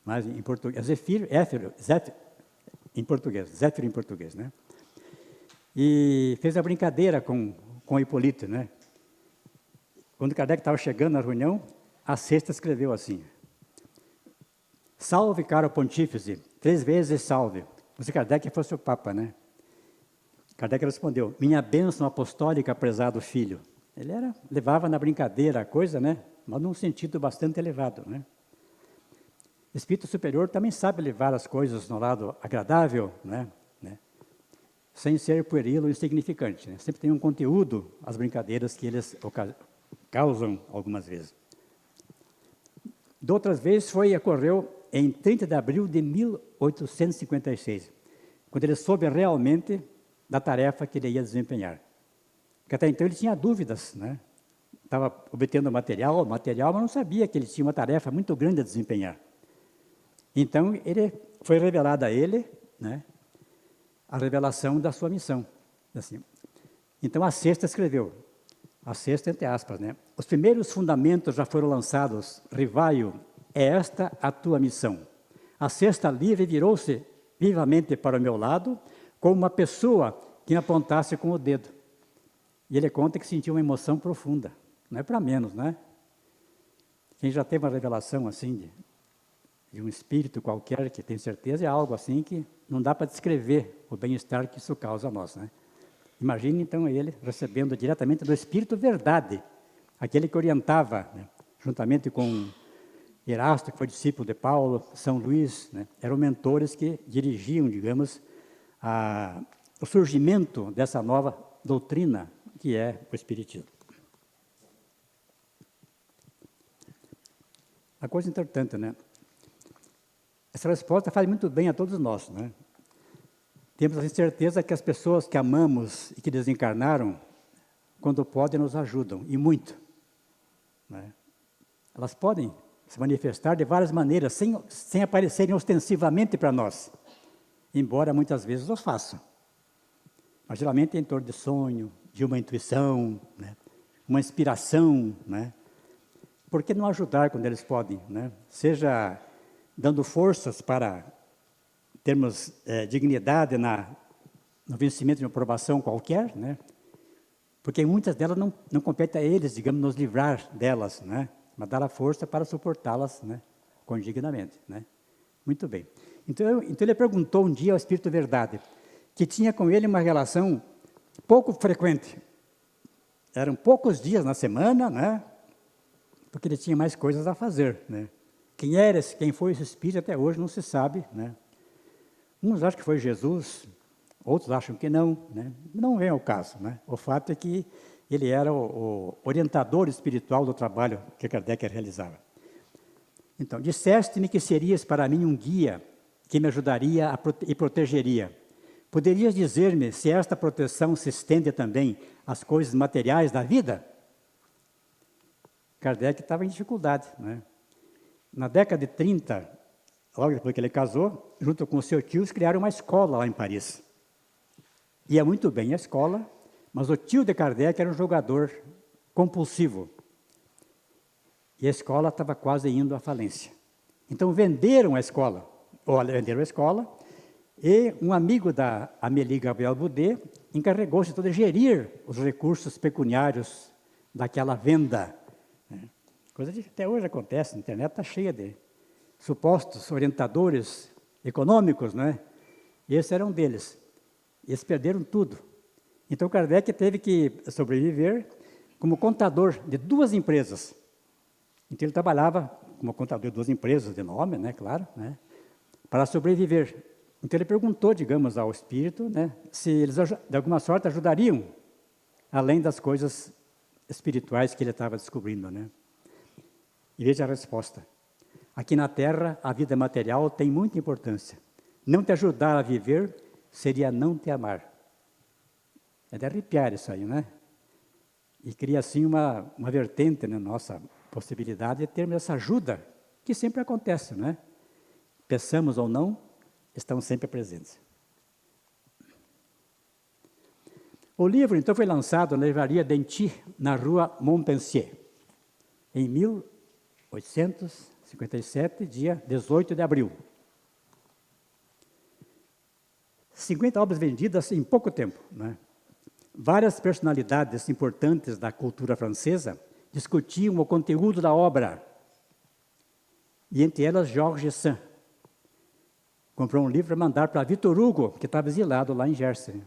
Mas em português, Zéfiro, em português, Zéfiro em português, né? E fez a brincadeira com Hipólito, né? Quando Kardec estava chegando na reunião, a sexta escreveu assim: salve, caro pontífice, 3 vezes salve. Se Kardec fosse o Papa, né? Kardec respondeu: minha bênção apostólica, prezado filho. Ele levava na brincadeira a coisa, né? Mas num sentido bastante elevado, né? O espírito superior também sabe levar as coisas no lado agradável, né? Sem ser pueril ou insignificante, né? Sempre tem um conteúdo, as brincadeiras que eles causam algumas vezes. De outras vezes ocorreu em 30 de abril de 1856, quando ele soube realmente da tarefa que ele ia desempenhar. Porque até então ele tinha dúvidas, né? Estava obtendo material, mas não sabia que ele tinha uma tarefa muito grande a desempenhar. Então, foi revelada a ele, né, a revelação da sua missão. Assim. Então, a sexta escreveu, a sexta entre aspas, né? Os primeiros fundamentos já foram lançados, Rivaio, é esta a tua missão. A sexta livre virou-se vivamente para o meu lado, como uma pessoa que me apontasse com o dedo. E ele conta que sentiu uma emoção profunda. Não é para menos, né? Quem já teve uma revelação assim de um espírito qualquer, que tem certeza, é algo assim que não dá para descrever o bem-estar que isso causa a nós, né? Imagine, então, ele recebendo diretamente do Espírito verdade, aquele que orientava, né, juntamente com Erasto, que foi discípulo de Paulo, São Luís, né, eram mentores que dirigiam, digamos, o surgimento dessa nova doutrina, que é o Espiritismo. A coisa importante, né? Essa resposta faz muito bem a todos nós, né? Temos a certeza que as pessoas que amamos e que desencarnaram, quando podem, nos ajudam, e muito, né? Elas podem se manifestar de várias maneiras, sem aparecerem ostensivamente para nós, embora muitas vezes os façam. Mas geralmente é em torno de sonho, de uma intuição, né? Uma inspiração, né? Por que não ajudar quando eles podem, né? Seja dando forças para termos dignidade no vencimento de uma provação qualquer, né? Porque muitas delas não compete a eles, digamos, nos livrar delas, né? Mas dar a força para suportá-las, né, condignamente, né? Muito bem. Então ele perguntou um dia ao Espírito Verdade, que tinha com ele uma relação pouco frequente. Eram poucos dias na semana, né? Porque ele tinha mais coisas a fazer, né? Quem foi esse Espírito até hoje não se sabe, né? Uns acham que foi Jesus, outros acham que não, né? Não vem ao caso, né? O fato é que ele era o orientador espiritual do trabalho que Kardec realizava. Então, disseste-me que serias para mim um guia que me ajudaria e protegeria. Poderias dizer-me se esta proteção se estende também às coisas materiais da vida? Kardec estava em dificuldade, né? Na década de 30, logo depois que ele casou, junto com o seu tio, eles criaram uma escola lá em Paris. Ia muito bem a escola, mas o tio de Kardec era um jogador compulsivo. E a escola estava quase indo à falência. Então venderam a escola, e um amigo da Amélie Gabriel Boudet encarregou-se de gerir os recursos pecuniários daquela venda. Coisa que até hoje acontece, a internet está cheia de supostos orientadores econômicos, né? E esse era um deles. Eles perderam tudo. Então, Kardec teve que sobreviver como contador de 2 empresas. Então, ele trabalhava como contador de 2 empresas de nome, né, claro, né, para sobreviver. Então ele perguntou, digamos, ao espírito, né, se eles de alguma sorte ajudariam, além das coisas espirituais que ele estava descobrindo, né. E veja a resposta. Aqui na Terra, a vida material tem muita importância. Não te ajudar a viver seria não te amar. É de arrepiar isso aí, né? E cria, assim, uma vertente na nossa possibilidade de termos essa ajuda, que sempre acontece, né? Peçamos ou não, estão sempre presentes. O livro, então, foi lançado na livraria Denty, na rua Montpensier, em 1857, dia 18 de abril. 50 obras vendidas em pouco tempo, né? Várias personalidades importantes da cultura francesa discutiam o conteúdo da obra. E entre elas, Georges Sand comprou um livro para mandar para Victor Hugo, que estava exilado lá em Jersey.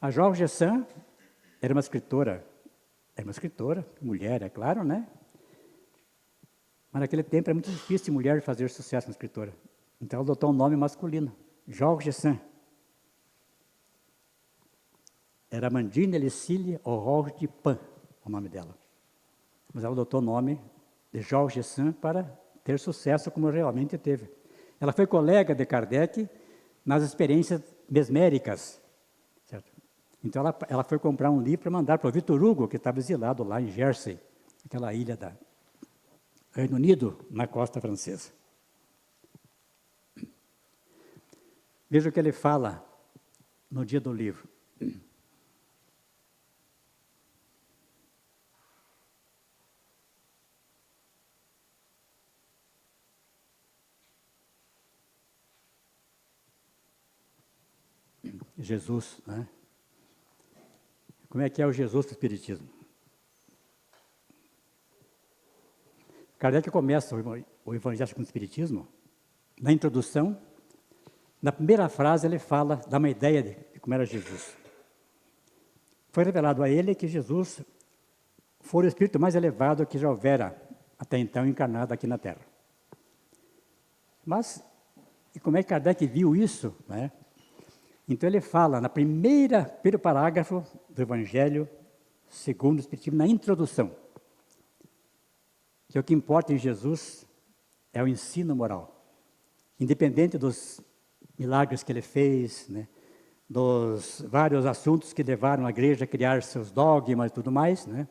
A Georges Sand era uma escritora, mulher, é claro, né? Mas naquele tempo era muito difícil mulher fazer sucesso na escritora. Então ela adotou um nome masculino, Georges Sand. Era Amandine Lucille Aurore Dupin, o nome dela. Mas ela adotou o nome de Georges Sand para ter sucesso como realmente teve. Ela foi colega de Kardec nas experiências mesméricas. Certo? Então ela foi comprar um livro para mandar para o Victor Hugo, que estava exilado lá em Jersey, aquela ilha do Reino Unido, na costa francesa. Veja o que ele fala no dia do livro. Jesus, né? Como é que é o Jesus do Espiritismo? Kardec começa o Evangelho com o Espiritismo, na introdução, na primeira frase ele fala, dá uma ideia de como era Jesus. Foi revelado a ele que Jesus foi o espírito mais elevado que já houvera até então encarnado aqui na Terra. Mas, e como é que Kardec viu isso, né? Então ele fala, primeiro parágrafo do Evangelho segundo o Espiritismo, na introdução, que o que importa em Jesus é o ensino moral. Independente dos milagres que ele fez, né, dos vários assuntos que levaram a igreja a criar seus dogmas e tudo mais, né,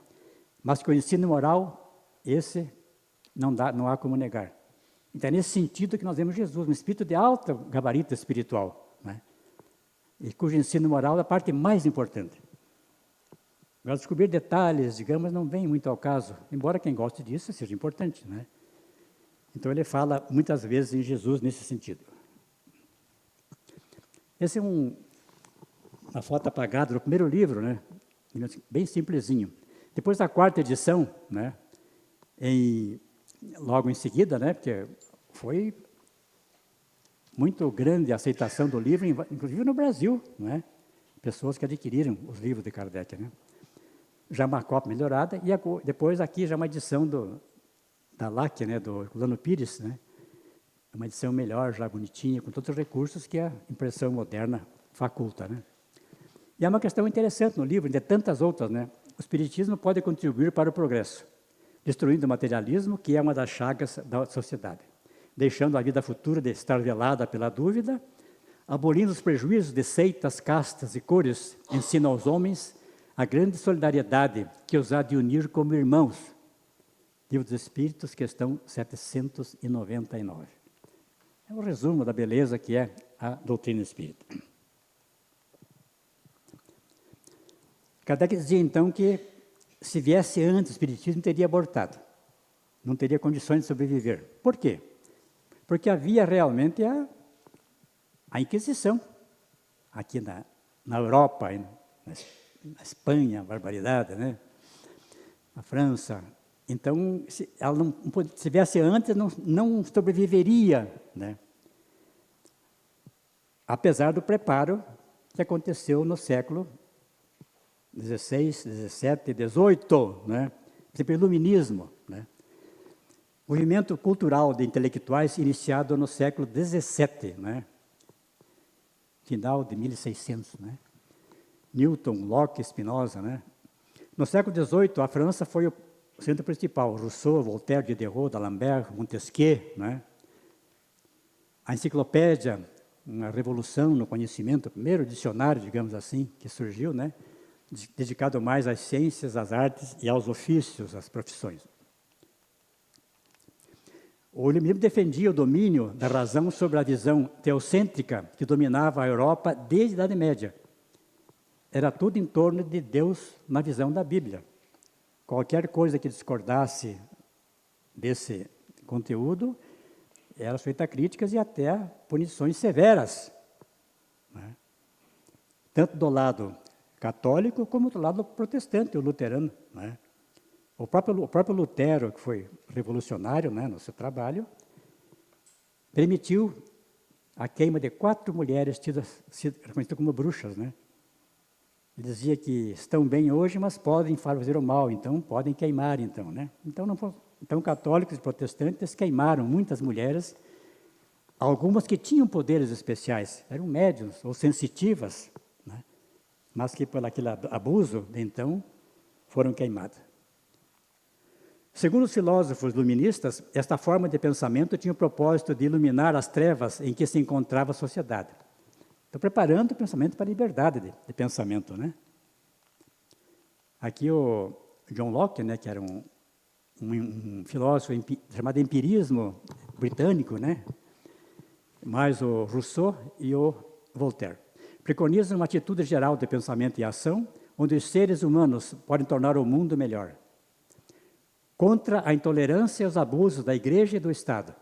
mas que o ensino moral, esse não há como negar. Então é nesse sentido que nós vemos Jesus, um espírito de alto gabarito espiritual, né, e cujo ensino moral é a parte mais importante. Agora, descobrir detalhes, digamos, não vem muito ao caso, embora quem goste disso seja importante, né? Então, ele fala muitas vezes em Jesus nesse sentido. Esse é uma foto apagada do primeiro livro, né? Bem simplesinho. Depois da 4ª edição, né? Logo em seguida, né? Porque foi muito grande a aceitação do livro, inclusive no Brasil, né? Pessoas que adquiriram os livros de Kardec, né? Já uma cópia melhorada, e depois aqui já uma edição da LAC, né? Do Herculano Pires, né? Uma edição melhor, já bonitinha, com todos os recursos que a impressão moderna faculta, né? E é uma questão interessante no livro, de tantas outras, né? O Espiritismo pode contribuir para o progresso, destruindo o materialismo, que é uma das chagas da sociedade, deixando a vida futura de estar velada pela dúvida, abolindo os prejuízos de seitas, castas e cores, ensina aos homens a grande solidariedade que os há de unir como irmãos. Livro dos Espíritos, questão 799. É um resumo da beleza que é a doutrina espírita. Kardec dizia, então, que se viesse antes o Espiritismo, teria abortado. Não teria condições de sobreviver. Por quê? Porque havia realmente a Inquisição, aqui na Europa, na Espanha, a barbaridade, né? Na França. Então, se viesse antes, não sobreviveria, né? Apesar do preparo que aconteceu no século XVI, XVII, XVIII, né? Sempre o iluminismo, né? movimento cultural de intelectuais iniciado no século XVII, né? Final de 1600, né? Newton, Locke, Spinoza, né? No século XVIII, a França foi o centro principal. Rousseau, Voltaire, Diderot, D'Alembert, Montesquieu, né? A enciclopédia, uma revolução no conhecimento, o primeiro dicionário, digamos assim, que surgiu, né? Dedicado mais às ciências, às artes e aos ofícios, às profissões. O iluminismo defendia o domínio da razão sobre a visão teocêntrica que dominava a Europa desde a Idade Média. Era tudo em torno de Deus na visão da Bíblia. Qualquer coisa que discordasse desse conteúdo era sujeita a críticas e até punições severas, né? Tanto do lado católico como do lado protestante, o luterano, né? O próprio Lutero, que foi revolucionário, né, no seu trabalho, permitiu a queima de 4 mulheres reconhecidas como bruxas, né? Ele dizia que estão bem hoje, mas podem fazer o mal, então podem queimar, então, né? Então católicos e protestantes queimaram muitas mulheres, algumas que tinham poderes especiais, eram médiuns ou sensitivas, né? Mas que por aquele abuso, então, foram queimadas. Segundo os filósofos iluministas, esta forma de pensamento tinha o propósito de iluminar as trevas em que se encontrava a sociedade. Estou preparando o pensamento para a liberdade de pensamento, né? Aqui o John Locke, né, que era um filósofo chamado empirismo britânico, né? Mais o Rousseau e o Voltaire. Preconizam uma atitude geral de pensamento e ação, onde os seres humanos podem tornar o mundo melhor. Contra a intolerância e os abusos da Igreja e do Estado.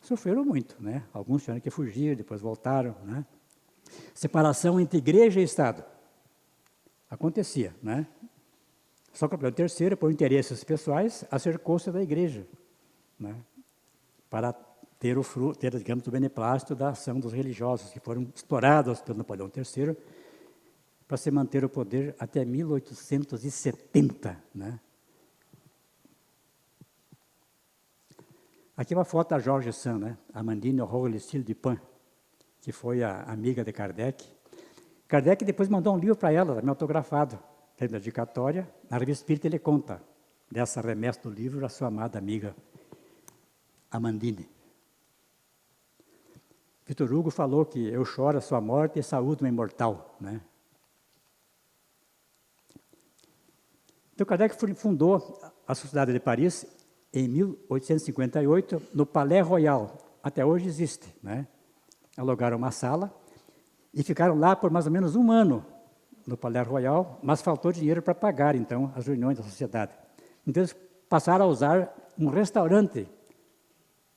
Sofreram muito, né? Alguns tiveram que fugir, depois voltaram, né? Separação entre Igreja e Estado. Acontecia, né? Só que o Leão III, por interesses pessoais, acercou-se da Igreja, né? Para ter, digamos, o beneplácito da ação dos religiosos, que foram explorados pelo Napoleão III, para se manter o poder até 1870, né? Aqui uma foto da George Sand, né? Amandine Rolle-Stille Dupin, que foi a amiga de Kardec. Kardec depois mandou um livro para ela, também autografado, da dedicatória. Na Revista Espírita ele conta dessa remessa do livro à sua amada amiga Amandine. Victor Hugo falou que eu choro a sua morte e saúdo o imortal, né? Então Kardec fundou a Sociedade de Paris em 1858, no Palais Royal. Até hoje existe, né? Alugaram uma sala e ficaram lá por mais ou menos 1 ano no Palais Royal, mas faltou dinheiro para pagar, então, as reuniões da sociedade. Então, eles passaram a usar um restaurante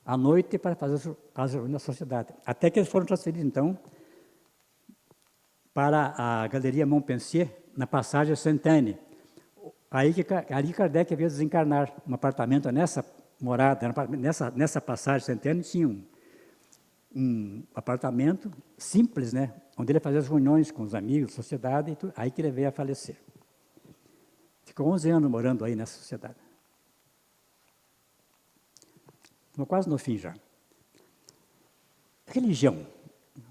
à noite para fazer as reuniões da sociedade. Até que eles foram transferidos, então, para a Galeria Montpensier, na passagem Sainte-Anne. Ali Kardec veio desencarnar. Um apartamento nessa morada, nessa passagem Sainte-Anne, tinha um apartamento simples, né? Onde ele fazia as reuniões com os amigos, sociedade, e tudo. Aí que ele veio a falecer. Ficou 11 anos morando aí nessa sociedade. Estamos quase no fim já. Religião.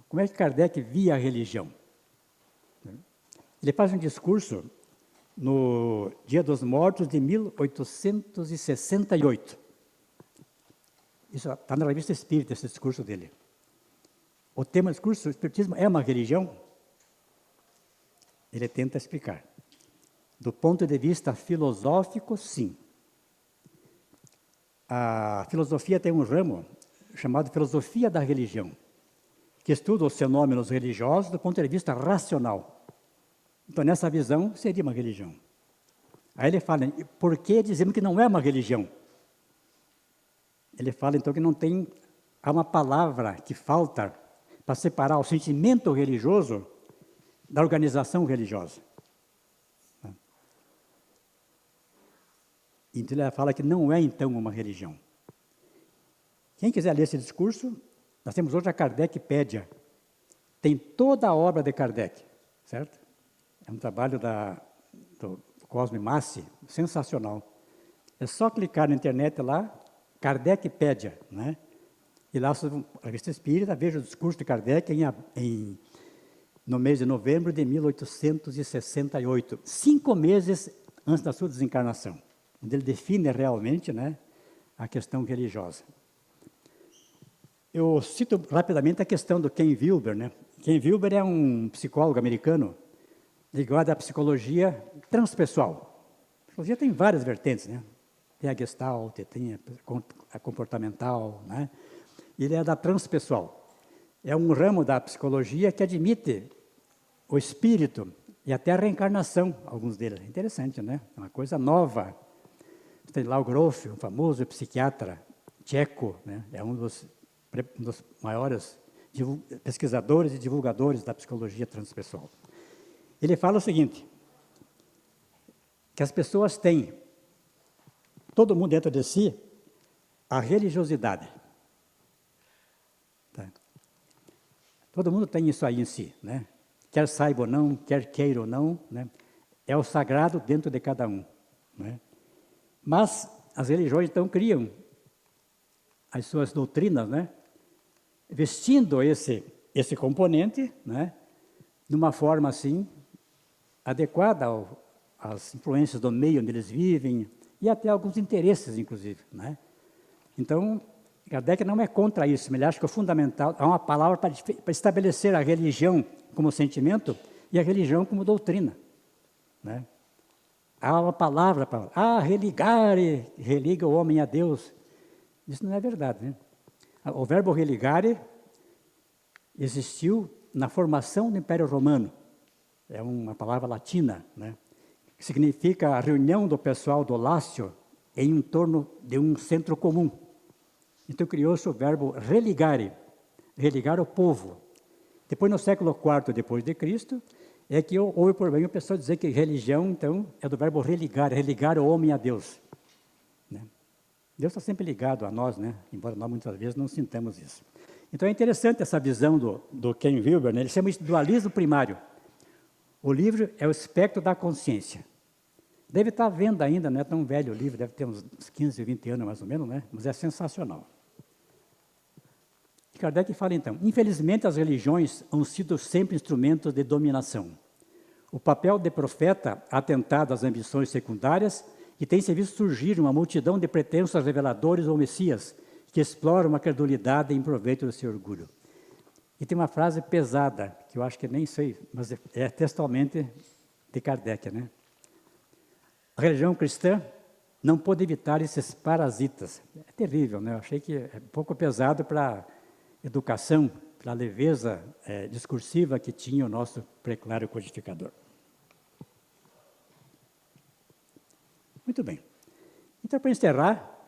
Como é que Kardec via a religião? Ele faz um discurso no Dia dos Mortos de 1868. Isso está na Revista Espírita, esse discurso dele. O tema do discurso, o Espiritismo é uma religião? Ele tenta explicar. Do ponto de vista filosófico, sim. A filosofia tem um ramo chamado filosofia da religião, que estuda os fenômenos religiosos do ponto de vista racional. Então, nessa visão, seria uma religião. Aí ele fala, por que dizemos que não é uma religião? Ele fala, então, que não tem... Há uma palavra que falta para separar o sentimento religioso da organização religiosa. Então, ele fala que não é, então, uma religião. Quem quiser ler esse discurso, nós temos hoje a Kardecpédia. Tem toda a obra de Kardec, certo? É um trabalho do Cosme Massi, sensacional. É só clicar na internet lá, Kardecpédia, né? E lá, a revista Espírita, veja o discurso de Kardec no mês de novembro de 1868, 5 meses antes da sua desencarnação, onde ele define realmente, né, a questão religiosa. Eu cito rapidamente a questão do Ken Wilber, né? Ken Wilber é um psicólogo americano ligado à psicologia transpessoal. A psicologia tem várias vertentes, né? Tem a Gestalt, tem a comportamental, né? Ele é da transpessoal. É um ramo da psicologia que admite o espírito e até a reencarnação, alguns deles. É interessante, né? É uma coisa nova. Tem lá o Grof, um famoso psiquiatra tcheco, né? É um dos maiores pesquisadores e divulgadores da psicologia transpessoal. Ele fala o seguinte, que as pessoas têm, todo mundo dentro de si, a religiosidade. Tá? Todo mundo tem isso aí em si, né? Quer saiba ou não, quer queira ou não, né? É o sagrado dentro de cada um, né? Mas as religiões, então, criam as suas doutrinas, né? Vestindo esse componente, né? De uma forma, assim, adequada às influências do meio onde eles vivem e até alguns interesses, inclusive, né? Então, Kardec não é contra isso, mas ele acha que o fundamental é uma palavra para estabelecer a religião como sentimento e a religião como doutrina, né? Há uma palavra para religare, religa o homem a Deus. Isso não é verdade, né? O verbo religare existiu na formação do Império Romano. É uma palavra latina, né? Que significa a reunião do pessoal do Lácio em torno de um centro comum. Então criou-se o verbo religare, religar o povo. Depois, no século IV depois de Cristo, é que houve por bem o pessoal dizer que religião, então, é do verbo religar, religar o homem a Deus. Né? Deus está sempre ligado a nós, né? Embora nós muitas vezes não sintamos isso. Então é interessante essa visão do Ken Wilber, né? Ele chama isso de dualismo primário. O livro é o espectro da consciência. Deve estar vendo ainda, não é tão velho o livro, deve ter uns 15, 20 anos mais ou menos, né? Mas é sensacional. Kardec fala então, infelizmente as religiões han sido sempre instrumentos de dominação. O papel de profeta ha atentado às ambições secundárias e tem-se visto surgir uma multidão de pretensos reveladores ou messias que exploram a credulidade em proveito do seu orgulho. E tem uma frase pesada, que eu acho que nem sei, mas é textualmente de Kardec, né? A religião cristã não pôde evitar esses parasitas. É terrível, né? Eu achei que é um pouco pesado para educação, pela leveza discursiva que tinha o nosso preclário codificador. Muito bem. Então, para encerrar,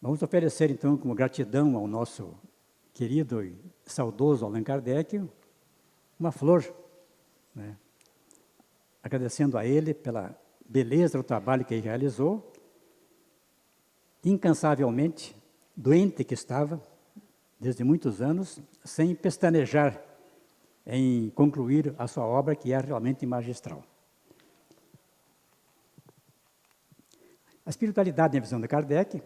vamos oferecer, então, como gratidão ao nosso querido e saudoso Allan Kardec, uma flor, né? Agradecendo a ele pela beleza do trabalho que ele realizou, incansavelmente, doente que estava, desde muitos anos, sem pestanejar em concluir a sua obra, que é realmente magistral. A espiritualidade, na visão de Kardec,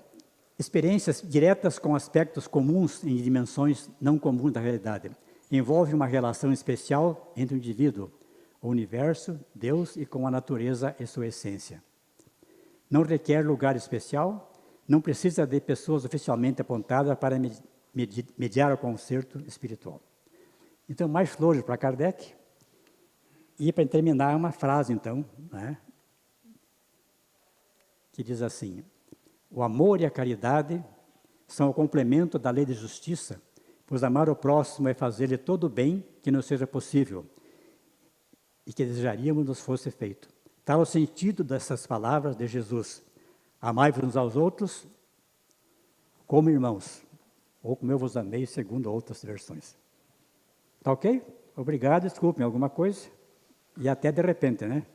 experiências diretas com aspectos comuns em dimensões não comuns da realidade, envolve uma relação especial entre o indivíduo, o universo, Deus e com a natureza e sua essência. Não requer lugar especial, não precisa de pessoas oficialmente apontadas para mediar o concerto espiritual. Então, mais flores para Kardec. E para terminar, uma frase, então, né, que diz assim, o amor e a caridade são o complemento da lei de justiça, pois amar o próximo é fazer-lhe todo o bem que nos seja possível e que desejaríamos nos fosse feito. Tal o sentido dessas palavras de Jesus. Amai-vos uns aos outros como irmãos, ou como eu vos amei, segundo outras versões. Tá ok? Obrigado, desculpem alguma coisa, e até de repente, né?